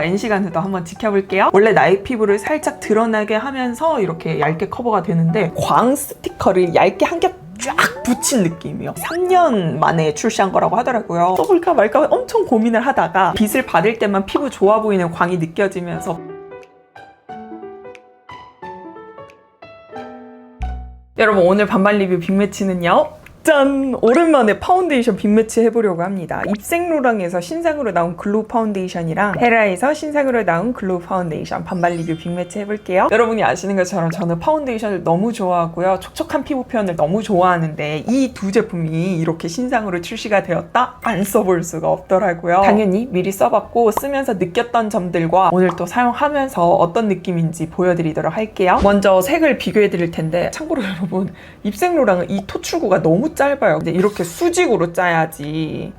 N시간후도 한번 지켜볼게요. 원래 나의 피부를 살짝 드러나게 하면서 이렇게 얇게 커버가 되는데 광 스티커를 얇게 한 겹 쫙 붙인 느낌이에요. 3년 만에 출시한 거라고 하더라고요. 써볼까 말까 엄청 고민을 하다가 빛을 받을 때만 피부 좋아 보이는 광이 느껴지면서 여러분, 오늘 반반 리뷰 빅매치는요, 짠! 오랜만에 파운데이션 빅매치 해보려고 합니다. 입생로랑에서 신상으로 나온 글로우 파운데이션이랑 헤라에서 신상으로 나온 글로우 파운데이션 반반 리뷰 빅매치 해볼게요. 여러분이 아시는 것처럼 저는 파운데이션을 너무 좋아하고요, 촉촉한 피부 표현을 너무 좋아하는데 이 두 제품이 이렇게 신상으로 출시가 되었다? 안 써볼 수가 없더라고요. 당연히 미리 써봤고 쓰면서 느꼈던 점들과 오늘 또 사용하면서 어떤 느낌인지 보여드리도록 할게요. 먼저 색을 비교해드릴 텐데, 참고로 여러분, 입생로랑은 이 토출구가 너무 짧아요. 근데 이렇게 수직으로 짜야지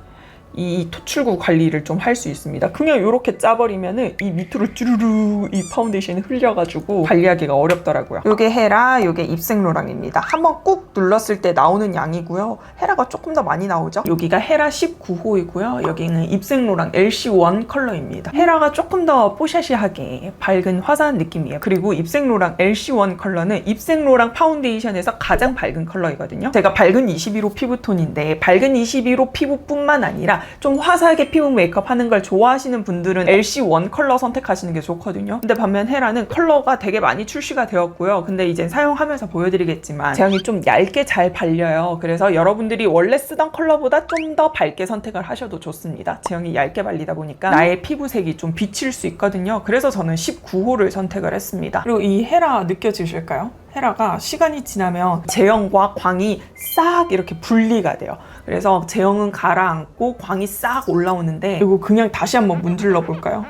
이 토출구 관리를 좀 할 수 있습니다. 그냥 이렇게 짜버리면은 이 밑으로 쭈르르 이 파운데이션이 흘려가지고 관리하기가 어렵더라고요. 요게 헤라, 요게 입생로랑입니다. 한번 꾹 눌렀을 때 나오는 양이고요. 헤라가 조금 더 많이 나오죠? 여기가 헤라 19호이고요. 여기는 입생로랑 LC1 컬러입니다. 헤라가 조금 더 뽀샤시하게 밝은 화사한 느낌이에요. 그리고 입생로랑 LC1 컬러는 입생로랑 파운데이션에서 가장 밝은 컬러이거든요. 제가 밝은 21호 피부톤인데 밝은 21호 피부뿐만 아니라 좀 화사하게 피부 메이크업 하는 걸 좋아하시는 분들은 LC1 컬러 선택하시는 게 좋거든요. 근데 반면 헤라는 컬러가 되게 많이 출시가 되었고요. 근데 이제 사용하면서 보여드리겠지만 제형이 좀 얇게 잘 발려요. 그래서 여러분들이 원래 쓰던 컬러보다 좀 더 밝게 선택을 하셔도 좋습니다. 제형이 얇게 발리다 보니까 나의 피부색이 좀 비칠 수 있거든요. 그래서 저는 19호를 선택을 했습니다. 그리고 이 헤라 느껴지실까요? 헤라가 시간이 지나면 제형과 광이 싹 이렇게 분리가 돼요. 그래서 제형은 가라앉고 광이 싹 올라오는데, 그리고 그냥 다시 한번 문질러 볼까요?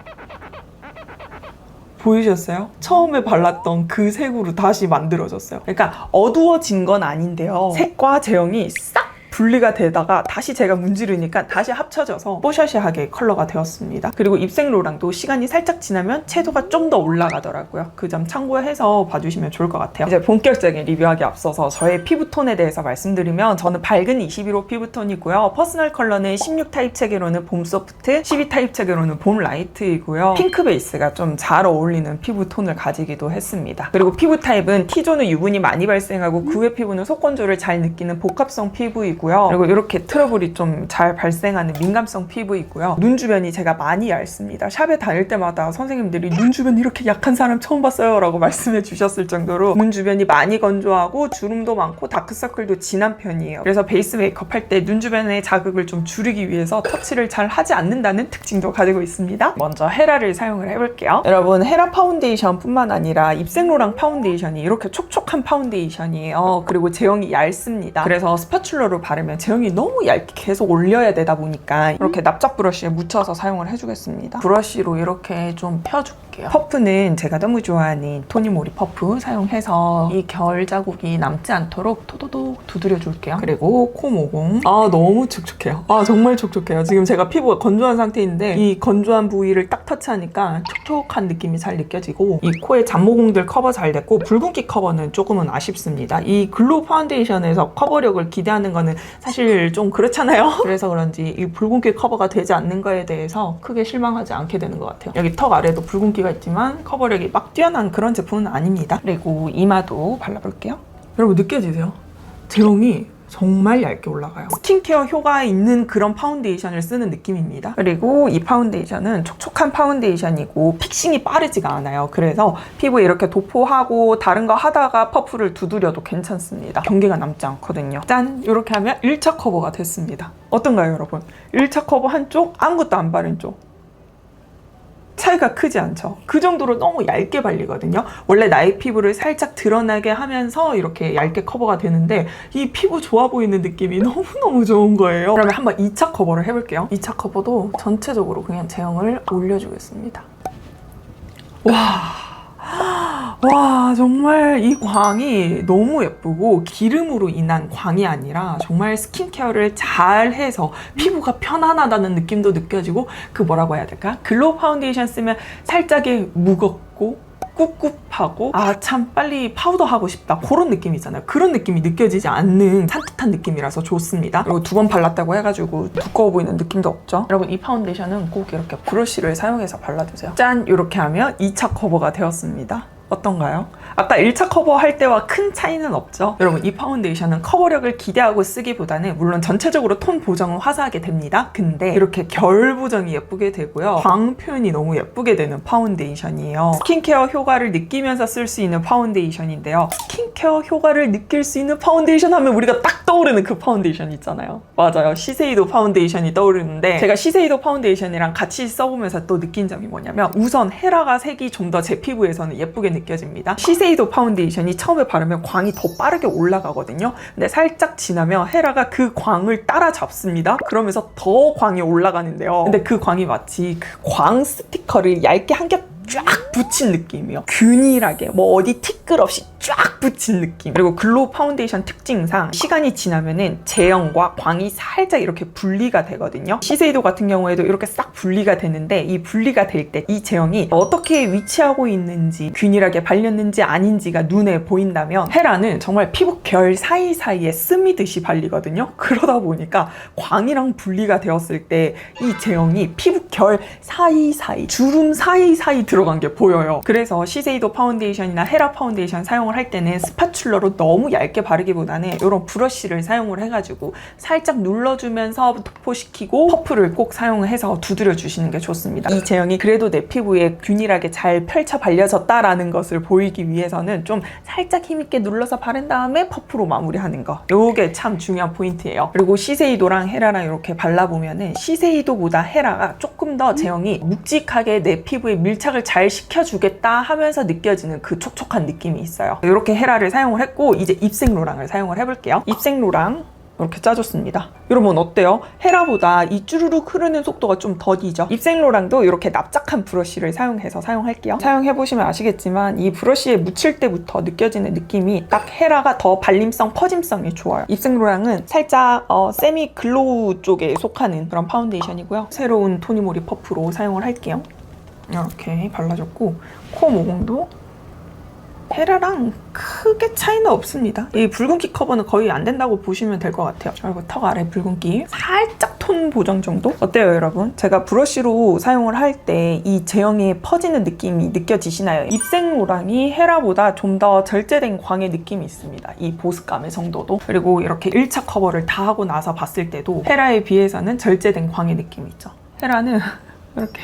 보이셨어요? 처음에 발랐던 그 색으로 다시 만들어졌어요. 그러니까 어두워진 건 아닌데요, 색과 제형이 싹 분리가 되다가 다시 제가 문지르니까 다시 합쳐져서 뽀샤시하게 컬러가 되었습니다. 그리고 입생로랑도 시간이 살짝 지나면 채도가 좀 더 올라가더라고요. 그 점 참고해서 봐주시면 좋을 것 같아요. 이제 본격적인 리뷰하기 앞서서 저의 피부톤에 대해서 말씀드리면, 저는 밝은 21호 피부톤이고요. 퍼스널 컬러는 16 타입 체계로는 봄 소프트, 12 타입 체계로는 봄 라이트이고요. 핑크 베이스가 좀 잘 어울리는 피부톤을 가지기도 했습니다. 그리고 피부 타입은 T존은 유분이 많이 발생하고 그 외 피부는 속건조를 잘 느끼는 복합성 피부이고, 그리고 이렇게 트러블이 좀 잘 발생하는 민감성 피부이고요. 눈 주변이 제가 많이 얇습니다. 샵에 다닐 때마다 선생님들이 눈 주변 이렇게 약한 사람 처음 봤어요 라고 말씀해 주셨을 정도로 눈 주변이 많이 건조하고 주름도 많고 다크서클도 진한 편이에요. 그래서 베이스 메이크업 할 때 눈 주변의 자극을 좀 줄이기 위해서 터치를 잘 하지 않는다는 특징도 가지고 있습니다. 먼저 헤라를 사용을 해볼게요. 여러분, 헤라 파운데이션 뿐만 아니라 입생로랑 파운데이션이 이렇게 촉촉한 파운데이션이에요. 그리고 제형이 얇습니다. 그래서 스파츌러로 바르면 제형이 너무 얇게 계속 올려야 되다 보니까 이렇게 납작 브러쉬에 묻혀서 사용을 해주겠습니다. 브러쉬로 이렇게 좀 펴줄게요. 퍼프는 제가 너무 좋아하는 토니모리 퍼프 사용해서 이 결 자국이 남지 않도록 토도독 두드려줄게요. 그리고 코 모공. 너무 촉촉해요. 정말 촉촉해요. 지금 제가 피부가 건조한 상태인데 이 건조한 부위를 딱 터치하니까 촉촉한 느낌이 잘 느껴지고, 이 코의 잡모공들 커버 잘 됐고 붉은기 커버는 조금은 아쉽습니다. 이 글로우 파운데이션에서 커버력을 기대하는 거는 사실 좀 그렇잖아요. 그래서 그런지 이 붉은기 커버가 되지 않는 거에 대해서 크게 실망하지 않게 되는 것 같아요. 여기 턱 아래도 붉은기가 있지만 커버력이 막 뛰어난 그런 제품은 아닙니다. 그리고 이마도 발라볼게요. 여러분, 느껴지세요? 제형이 정말 얇게 올라가요. 스킨케어 효과 있는 그런 파운데이션을 쓰는 느낌입니다. 그리고 이 파운데이션은 촉촉한 파운데이션이고 픽싱이 빠르지가 않아요. 그래서 피부에 이렇게 도포하고 다른 거 하다가 퍼프를 두드려도 괜찮습니다. 경계가 남지 않거든요. 짠! 이렇게 하면 1차 커버가 됐습니다. 어떤가요, 여러분? 1차 커버 한쪽, 아무것도 안 바른 쪽. 차이가 크지 않죠? 그 정도로 너무 얇게 발리거든요. 원래 나의 피부를 살짝 드러나게 하면서 이렇게 얇게 커버가 되는데 이 피부 좋아 보이는 느낌이 너무너무 좋은 거예요. 그러면 한번 2차 커버를 해볼게요. 2차 커버도 전체적으로 그냥 제형을 올려주겠습니다. 와, 정말 이 광이 너무 예쁘고 기름으로 인한 광이 아니라 정말 스킨케어를 잘 해서 피부가 편안하다는 느낌도 느껴지고, 그 뭐라고 해야 될까? 글로우 파운데이션 쓰면 살짝의 무겁고 꿉꿉하고 아 참 빨리 파우더 하고 싶다 그런 느낌이 있잖아요. 그런 느낌이 느껴지지 않는 산뜻한 느낌이라서 좋습니다. 그리고 2번 발랐다고 해가지고 두꺼워 보이는 느낌도 없죠. 여러분 이 파운데이션은 꼭 이렇게 브러쉬를 사용해서 발라주세요. 짠! 이렇게 하면 2차 커버가 되었습니다. 어떤가요? 아까 1차 커버 할 때와 큰 차이는 없죠? 여러분 이 파운데이션은 커버력을 기대하고 쓰기보다는 물론 전체적으로 톤 보정은 화사하게 됩니다. 근데 이렇게 결 보정이 예쁘게 되고요. 광 표현이 너무 예쁘게 되는 파운데이션이에요. 스킨케어 효과를 느끼면서 쓸 수 있는 파운데이션인데요. 스킨케어 효과를 느낄 수 있는 파운데이션 하면 우리가 딱 떠오르는 그 파운데이션 있잖아요. 맞아요. 시세이도 파운데이션이 떠오르는데 제가 시세이도 파운데이션이랑 같이 써보면서 또 느낀 점이 뭐냐면 우선 헤라가 색이 좀 더 제 피부에서는 예쁘게 느껴집니다. 시세이도 파운데이션이 처음에 바르면 광이 더 빠르게 올라가거든요. 근데 살짝 지나면 헤라가 그 광을 따라잡습니다. 그러면서 더 광이 올라가는데요. 근데 그 광이 마치 그 광 스티커를 얇게 한 겹 쫙 붙인 느낌이에요. 균일하게 뭐 어디 티끌 없이 쫙 붙인 느낌. 그리고 글로우 파운데이션 특징상 시간이 지나면은 제형과 광이 살짝 이렇게 분리가 되거든요. 시세이도 같은 경우에도 이렇게 싹 분리가 되는데 이 분리가 될 때 이 제형이 어떻게 위치하고 있는지 균일하게 발렸는지 아닌지가 눈에 보인다면 헤라는 정말 피부 결 사이사이에 스미듯이 발리거든요. 그러다 보니까 광이랑 분리가 되었을 때 이 제형이 피부 결 사이사이 주름 사이사이 들어간 게 보여요. 그래서 시세이도 파운데이션이나 헤라 파운데이션 사용을 할 때는 스파츌러로 너무 얇게 바르기보다는 이런 브러쉬를 사용을 해가지고 살짝 눌러주면서 도포시키고 퍼프를 꼭 사용해서 두드려 주시는 게 좋습니다. 이 제형이 그래도 내 피부에 균일하게 잘 펼쳐 발려졌다라는 것을 보이기 위해서는 좀 살짝 힘있게 눌러서 바른 다음에 퍼프로 마무리하는 거. 요게 참 중요한 포인트예요. 그리고 시세이도랑 헤라랑 이렇게 발라보면은 시세이도보다 헤라가 조금 더 제형이 묵직하게 내 피부에 밀착을 잘 시켜주겠다 하면서 느껴지는 그 촉촉한 느낌이 있어요. 이렇게 헤라를 사용을 했고 이제 입생로랑을 사용을 해볼게요. 입생로랑 이렇게 짜줬습니다. 여러분 어때요? 헤라보다 이 쭈루룩 흐르는 속도가 좀 더디죠? 입생로랑도 이렇게 납작한 브러쉬를 사용해서 사용할게요. 사용해보시면 아시겠지만 이 브러쉬에 묻힐 때부터 느껴지는 느낌이 딱 헤라가 더 발림성, 퍼짐성이 좋아요. 입생로랑은 살짝 세미 글로우 쪽에 속하는 그런 파운데이션이고요. 새로운 토니모리 퍼프로 사용을 할게요. 이렇게 발라줬고 코 모공도 헤라랑 크게 차이는 없습니다. 이 붉은기 커버는 거의 안 된다고 보시면 될 것 같아요. 그리고 턱 아래 붉은기 살짝 톤 보정 정도? 어때요 여러분? 제가 브러쉬로 사용을 할 때 이 제형이 퍼지는 느낌이 느껴지시나요? 입생로랑이 헤라보다 좀 더 절제된 광의 느낌이 있습니다. 이 보습감의 정도도. 그리고 이렇게 1차 커버를 다 하고 나서 봤을 때도 헤라에 비해서는 절제된 광의 느낌이 있죠. 헤라는 이렇게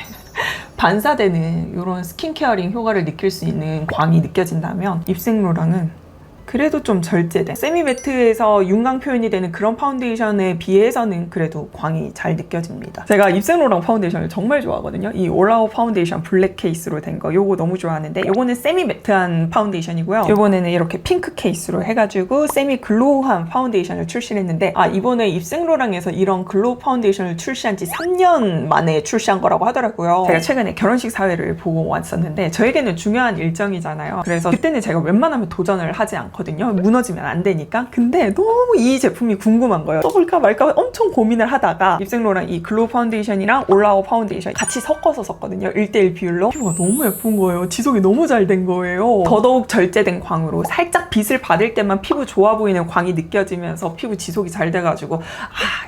반사되는 이런 스킨케어링 효과를 느낄 수 있는 광이 느껴진다면 입생로랑은 그래도 좀 절제된 세미매트에서 윤광 표현이 되는 그런 파운데이션에 비해서는 그래도 광이 잘 느껴집니다. 제가 입생로랑 파운데이션을 정말 좋아하거든요. 이 올라오 파운데이션 블랙 케이스로 된 거 요거 너무 좋아하는데 요거는 세미매트한 파운데이션이고요. 요번에는 이렇게 핑크 케이스로 해가지고 세미 글로우한 파운데이션을 출시했는데 이번에 입생로랑에서 이런 글로우 파운데이션을 출시한 지 3년 만에 출시한 거라고 하더라고요. 제가 최근에 결혼식 사회를 보고 왔었는데 저에게는 중요한 일정이잖아요. 그래서 그때는 제가 웬만하면 도전을 하지 않거든요. 무너지면 안 되니까. 근데 너무 이 제품이 궁금한 거예요. 써볼까 말까 엄청 고민을 하다가 입생로랑 이 글로우 파운데이션이랑 올라오 파운데이션 같이 섞어서 썼거든요. 1:1 비율로. 피부가 너무 예쁜 거예요. 지속이 너무 잘 된 거예요. 더더욱 절제된 광으로 살짝 빛을 받을 때만 피부 좋아 보이는 광이 느껴지면서 피부 지속이 잘 돼가지고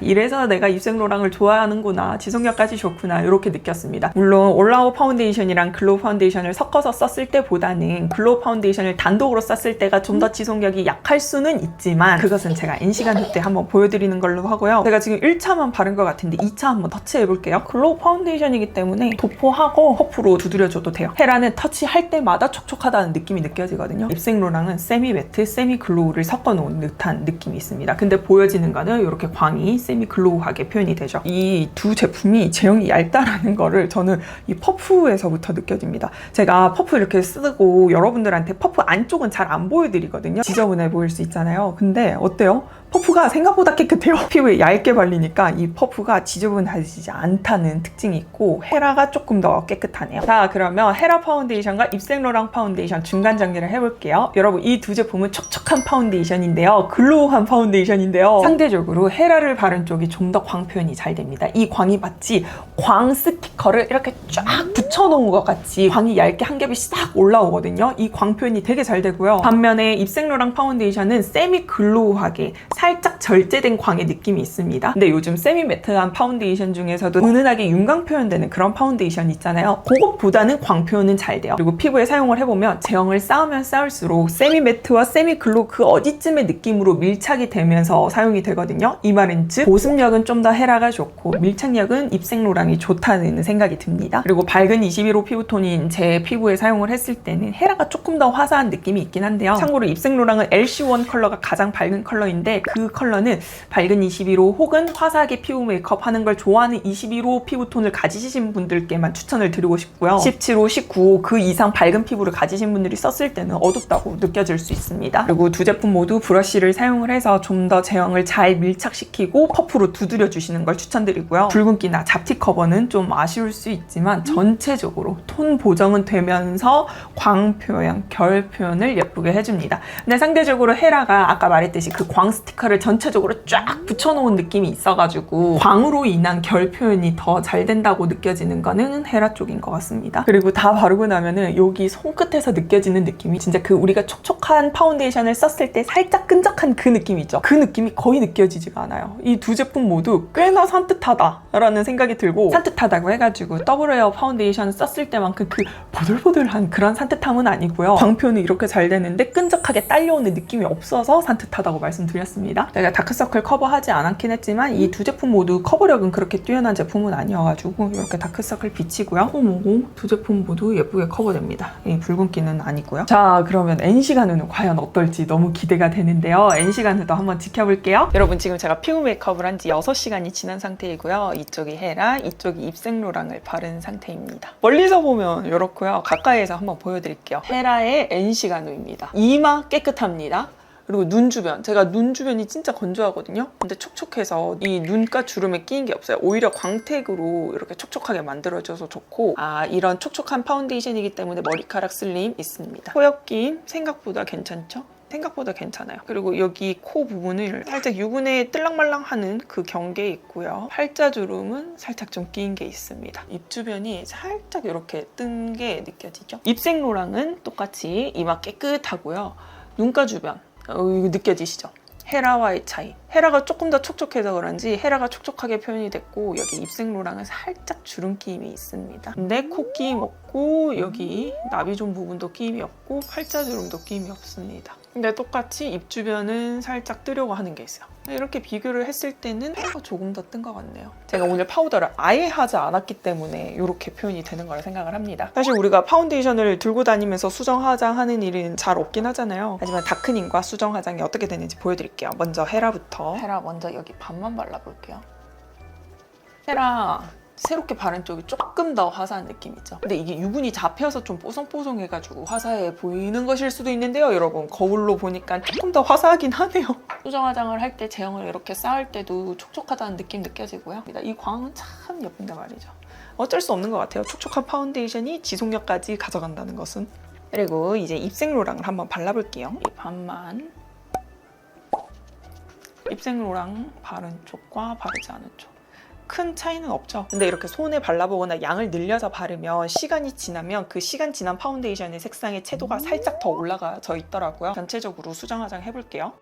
이래서 내가 입생로랑을 좋아하는구나. 지속력까지 좋구나. 이렇게 느꼈습니다. 물론 올라오 파운데이션이랑 글로우 파운데이션을 섞어서 썼을 때보다는 글로우 파운데이션을 단독으로 썼을 때가 좀 더 지속력이 약할 수는 있지만 그것은 제가 N시간 후 때 한번 보여드리는 걸로 하고요. 제가 지금 1차만 바른 것 같은데 2차 한번 터치해볼게요. 글로우 파운데이션이기 때문에 도포하고 퍼프로 두드려줘도 돼요. 헤라는 터치할 때마다 촉촉하다는 느낌이 느껴지거든요. 입생로랑은 세미 매트, 세미 글로우를 섞어놓은 듯한 느낌이 있습니다. 근데 보여지는 거는 이렇게 광이 세미 글로우하게 표현이 되죠. 이 두 제품이 제형이 얇다라는 거를 저는 이 퍼프에서부터 느껴집니다. 제가 퍼프 이렇게 쓰고 여러분들한테 퍼프 안쪽은 잘 안 보여드리거든요. 지저분해 보일 수 있잖아요. 근데 어때요? 퍼프가 생각보다 깨끗해요. 피부에 얇게 발리니까 이 퍼프가 지저분하지 않다는 특징이 있고 헤라가 조금 더 깨끗하네요. 자, 그러면 헤라 파운데이션과 입생로랑 파운데이션 중간 정리를 해볼게요. 여러분, 이 두 제품은 촉촉한 파운데이션인데요. 글로우한 파운데이션인데요. 상대적으로 헤라를 바른 쪽이 좀 더 광 표현이 잘 됩니다. 이 광이 마치 광 스티커를 이렇게 쫙 붙여놓은 것 같이 광이 얇게 한 겹이 싹 올라오거든요. 이 광 표현이 되게 잘 되고요. 반면에 입생로랑 파운데이션은 세미 글로우하게 살짝 절제된 광의 느낌이 있습니다. 근데 요즘 세미 매트한 파운데이션 중에서도 은은하게 윤광 표현되는 그런 파운데이션 있잖아요. 그것보다는 광 표현은 잘 돼요. 그리고 피부에 사용을 해보면 제형을 쌓으면 쌓을수록 세미 매트와 세미 글로우 그 어디쯤의 느낌으로 밀착이 되면서 사용이 되거든요. 이 말은 즉 보습력은 좀 더 헤라가 좋고 밀착력은 입생로랑이 좋다는 생각이 듭니다. 그리고 밝은 21호 피부톤인 제 피부에 사용을 했을 때는 헤라가 조금 더 화사한 느낌이 있긴 한데요. 참고로 입생로랑은 LC1 컬러가 가장 밝은 컬러인데 그 컬러는 밝은 21호 혹은 화사하게 피부 메이크업 하는 걸 좋아하는 21호 피부톤을 가지신 분들께만 추천을 드리고 싶고요. 17호, 19호 그 이상 밝은 피부를 가지신 분들이 썼을 때는 어둡다고 느껴질 수 있습니다. 그리고 두 제품 모두 브러쉬를 사용을 해서 좀 더 제형을 잘 밀착시키고 퍼프로 두드려 주시는 걸 추천드리고요. 붉은기나 잡티 커버는 좀 아쉬울 수 있지만 전체적으로 톤 보정은 되면서 광 표현, 결 표현을 예쁘게 해줍니다. 근데 상대적으로 헤라가 아까 말했듯이 그 광 스티커를 전체적으로 쫙 붙여놓은 느낌이 있어가지고 광으로 인한 결 표현이 더 잘 된다고 느껴지는 거는 헤라 쪽인 것 같습니다. 그리고 다 바르고 나면은 여기 손끝에서 느껴지는 느낌이 진짜 그 우리가 촉촉한 파운데이션을 썼을 때 살짝 끈적한 그 느낌 있죠? 그 느낌이 거의 느껴지지가 않아요. 이 두 제품 모두 꽤나 산뜻하다라는 생각이 들고 산뜻하다고 해가지고 더블 에어 파운데이션 썼을 때만큼 그 보들보들한 그런 산뜻함은 아니고요. 광 표현이 이렇게 잘 되는데 끈적하게 딸려오는 느낌이 없어서 산뜻하다고 말씀드렸습니다. 제가 다크서클 커버하지 않았긴 했지만 이 두 제품 모두 커버력은 그렇게 뛰어난 제품은 아니어가지고 이렇게 다크서클 비치고요. 코모고 두 제품 모두 예쁘게 커버됩니다. 이 붉은기는 아니고요. 자, 그러면 NC가 누는 과연 어떨지 너무 기대가 되는데요. NC가 누도 한번 지켜볼게요. 여러분, 지금 제가 피부 메이크업을 한 지 6시간이 지난 상태이고요. 이쪽이 헤라, 이쪽이 입생로랑을 바른 상태입니다. 멀리서 보면 이렇고요. 가까이에서 한번 보여드릴게요. 헤라의 NC가 누입니다. 이마 깨끗합니다. 그리고 눈 주변, 제가 눈 주변이 진짜 건조하거든요. 근데 촉촉해서 이 눈가 주름에 끼인 게 없어요. 오히려 광택으로 이렇게 촉촉하게 만들어져서 좋고, 이런 촉촉한 파운데이션이기 때문에 머리카락 슬림 있습니다. 호엽 끼임 생각보다 괜찮죠? 생각보다 괜찮아요. 그리고 여기 코 부분을 살짝 유분에 뜰랑말랑하는 그 경계에 있고요. 팔자주름은 살짝 좀 끼인 게 있습니다. 입 주변이 살짝 이렇게 뜬 게 느껴지죠? 입생로랑은 똑같이 이마 깨끗하고요. 눈가 주변 이거 느껴지시죠? 헤라와의 차이. 헤라가 조금 더 촉촉해서 그런지 헤라가 촉촉하게 표현이 됐고 여기 입생로랑은 살짝 주름 끼임이 있습니다. 근데 코 끼임 없고 여기 나비존 부분도 끼임이 없고 팔자주름도 끼임이 없습니다. 근데 똑같이 입 주변은 살짝 뜨려고 하는 게 있어요. 이렇게 비교를 했을 때는 헤라가 조금 더 뜬 것 같네요. 제가 오늘 파우더를 아예 하지 않았기 때문에 이렇게 표현이 되는 거라 생각을 합니다. 사실 우리가 파운데이션을 들고 다니면서 수정 화장하는 일은 잘 없긴 하잖아요. 하지만 다크닝과 수정 화장이 어떻게 되는지 보여드릴게요. 먼저 헤라부터. 헤라 먼저 여기 반만 발라볼게요. 헤라 새롭게 바른 쪽이 조금 더 화사한 느낌이죠. 근데 이게 유분이 잡혀서 좀 뽀송뽀송해가지고 화사해 보이는 것일 수도 있는데요. 여러분, 거울로 보니까 조금 더 화사하긴 하네요. 수정 화장을 할 때 제형을 이렇게 쌓을 때도 촉촉하다는 느낌 느껴지고요. 이 광은 참 예쁜데 말이죠. 어쩔 수 없는 것 같아요. 촉촉한 파운데이션이 지속력까지 가져간다는 것은. 그리고 이제 입생로랑을 한번 발라볼게요. 이 반만. 입생로랑 바른 쪽과 바르지 않은 쪽. 큰 차이는 없죠. 근데 이렇게 손에 발라보거나 양을 늘려서 바르면 시간이 지나면 그 시간 지난 파운데이션의 색상의 채도가 살짝 더 올라가져 있더라고요. 전체적으로 수정 화장 해볼게요.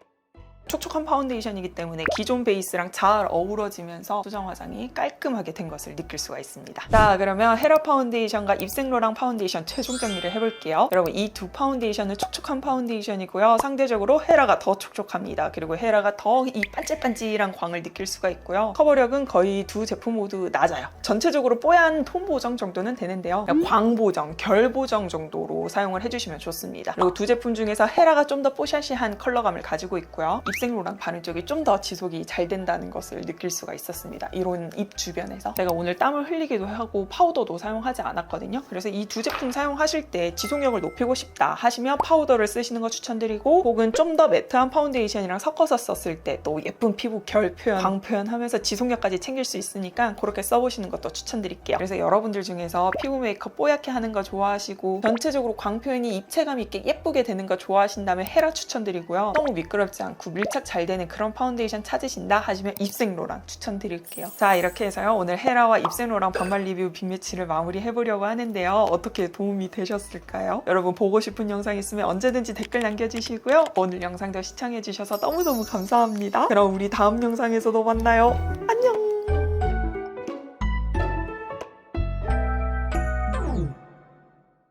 촉촉한 파운데이션이기 때문에 기존 베이스랑 잘 어우러지면서 수정 화장이 깔끔하게 된 것을 느낄 수가 있습니다. 자, 그러면 헤라 파운데이션과 입생로랑 파운데이션 최종 정리를 해볼게요. 여러분, 이 두 파운데이션은 촉촉한 파운데이션이고요. 상대적으로 헤라가 더 촉촉합니다. 그리고 헤라가 더 이 반질반질한 광을 느낄 수가 있고요. 커버력은 거의 두 제품 모두 낮아요. 전체적으로 뽀얀 톤 보정 정도는 되는데요. 광 보정, 결 보정 정도로 사용을 해주시면 좋습니다. 그리고 두 제품 중에서 헤라가 좀 더 뽀샤시한 컬러감을 가지고 있고요. 입생로랑 바른 쪽이 좀 더 지속이 잘 된다는 것을 느낄 수가 있었습니다. 이런 입 주변에서. 제가 오늘 땀을 흘리기도 하고 파우더도 사용하지 않았거든요. 그래서 이 두 제품 사용하실 때 지속력을 높이고 싶다 하시면 파우더를 쓰시는 거 추천드리고, 혹은 좀 더 매트한 파운데이션이랑 섞어서 썼을 때 또 예쁜 피부 결 표현, 광 표현하면서 지속력까지 챙길 수 있으니까 그렇게 써보시는 것도 추천드릴게요. 그래서 여러분들 중에서 피부 메이크업 뽀얗게 하는 거 좋아하시고 전체적으로 광 표현이 입체감 있게 예쁘게 되는 거 좋아하신다면 헤라 추천드리고요. 너무 미끄럽지 않고 밀착 잘 되는 그런 파운데이션 찾으신다 하시면 입생로랑 추천드릴게요. 자, 이렇게 해서요, 오늘 헤라와 입생로랑 반말 리뷰 빅매치를 마무리해보려고 하는데요. 어떻게 도움이 되셨을까요? 여러분 보고 싶은 영상 있으면 언제든지 댓글 남겨주시고요. 오늘 영상도 시청해주셔서 너무너무 감사합니다. 그럼 우리 다음 영상에서도 만나요. 안녕!